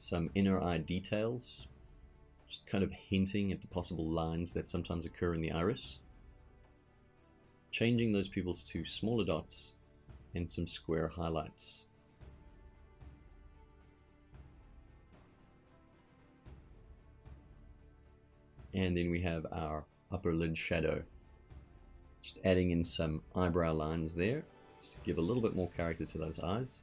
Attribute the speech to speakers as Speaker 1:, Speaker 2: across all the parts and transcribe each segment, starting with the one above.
Speaker 1: some inner eye details, just kind of hinting at the possible lines that sometimes occur in the iris. Changing those pupils to smaller dots and some square highlights. And then we have our upper lid shadow. Just adding in some eyebrow lines there, just to give a little bit more character to those eyes.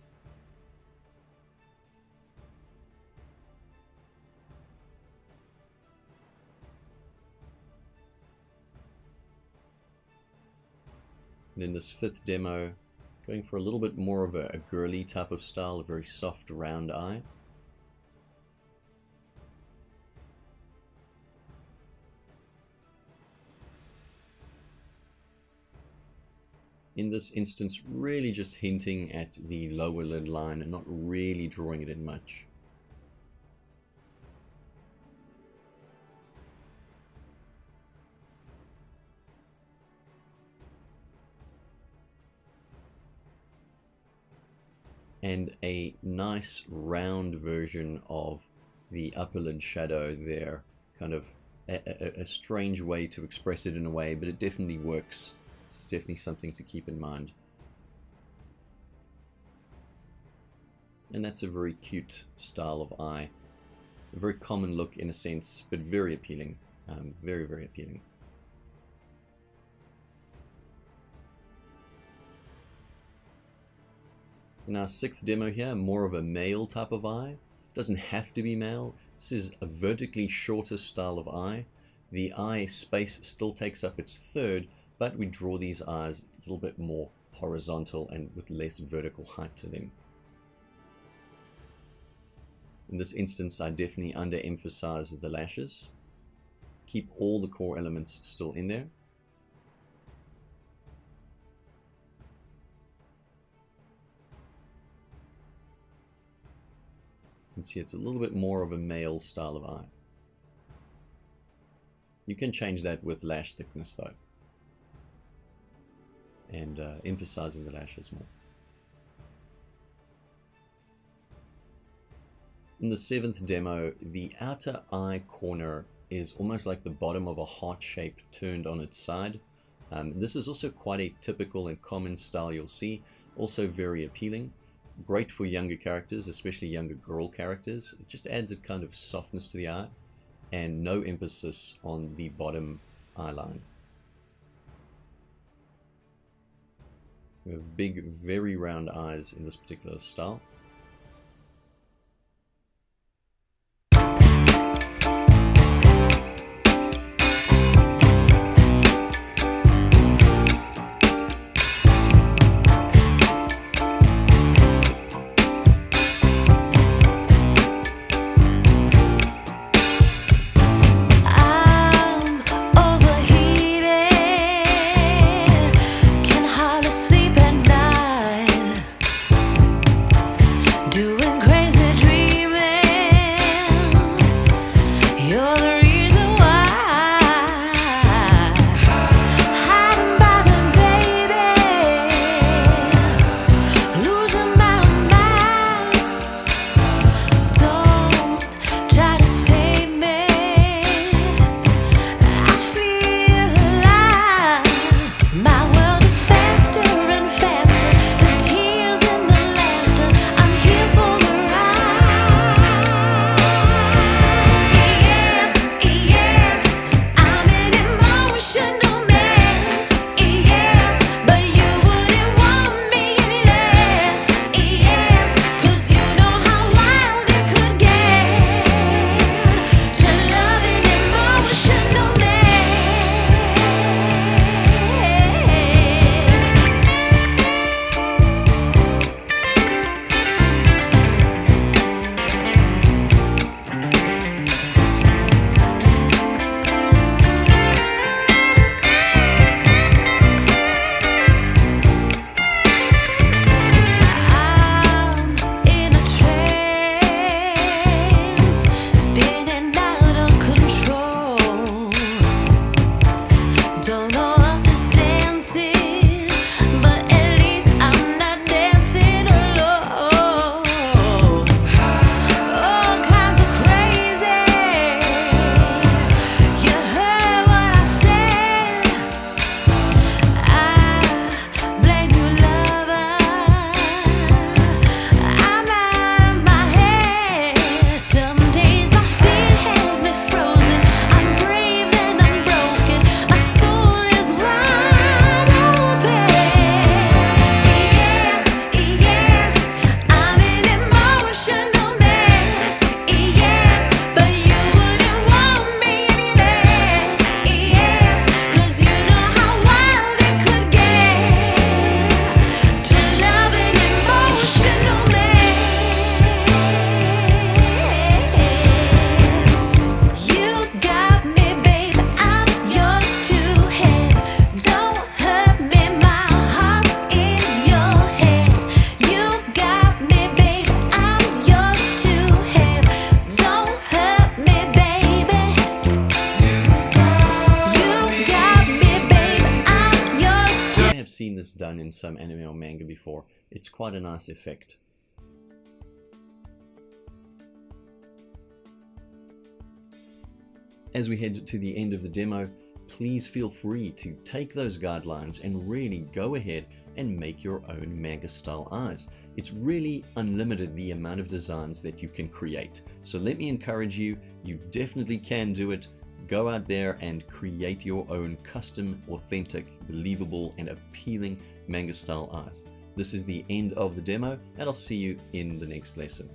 Speaker 1: And in this fifth demo, going for a little bit more of a girly type of style, a very soft round eye. In this instance, really just hinting at the lower lid line and not really drawing it in much. And a nice round version of the upper lid shadow there. Kind of a strange way to express it in a way, but it definitely works. It's definitely something to keep in mind. And that's a very cute style of eye. A very common look in a sense, but very appealing. Very, very appealing. In our sixth demo here, more of a male type of eye. Doesn't have to be male. This is a vertically shorter style of eye. The eye space still takes up its third, but we draw these eyes a little bit more horizontal and with less vertical height to them. In this instance, I definitely underemphasize the lashes. Keep all the core elements still in there. You can see it's a little bit more of a male style of eye. You can change that with lash thickness though, and emphasizing the lashes more. In the seventh demo, the outer eye corner is almost like the bottom of a heart shape turned on its side. This is also quite a typical and common style you'll see, also very appealing. Great for younger characters, especially younger girl characters. It just adds a kind of softness to the eye and no emphasis on the bottom eye line. We have big, very round eyes in this particular style. done in some anime or manga before. It's quite a nice effect. As we head to the end of the demo, please feel free to take those guidelines and really go ahead and make your own manga style eyes. It's really unlimited the amount of designs that you can create. So let me encourage you, you definitely can do it. Go out there and create your own custom, authentic, believable, and appealing manga style eyes. This is the end of the demo, and I'll see you in the next lesson.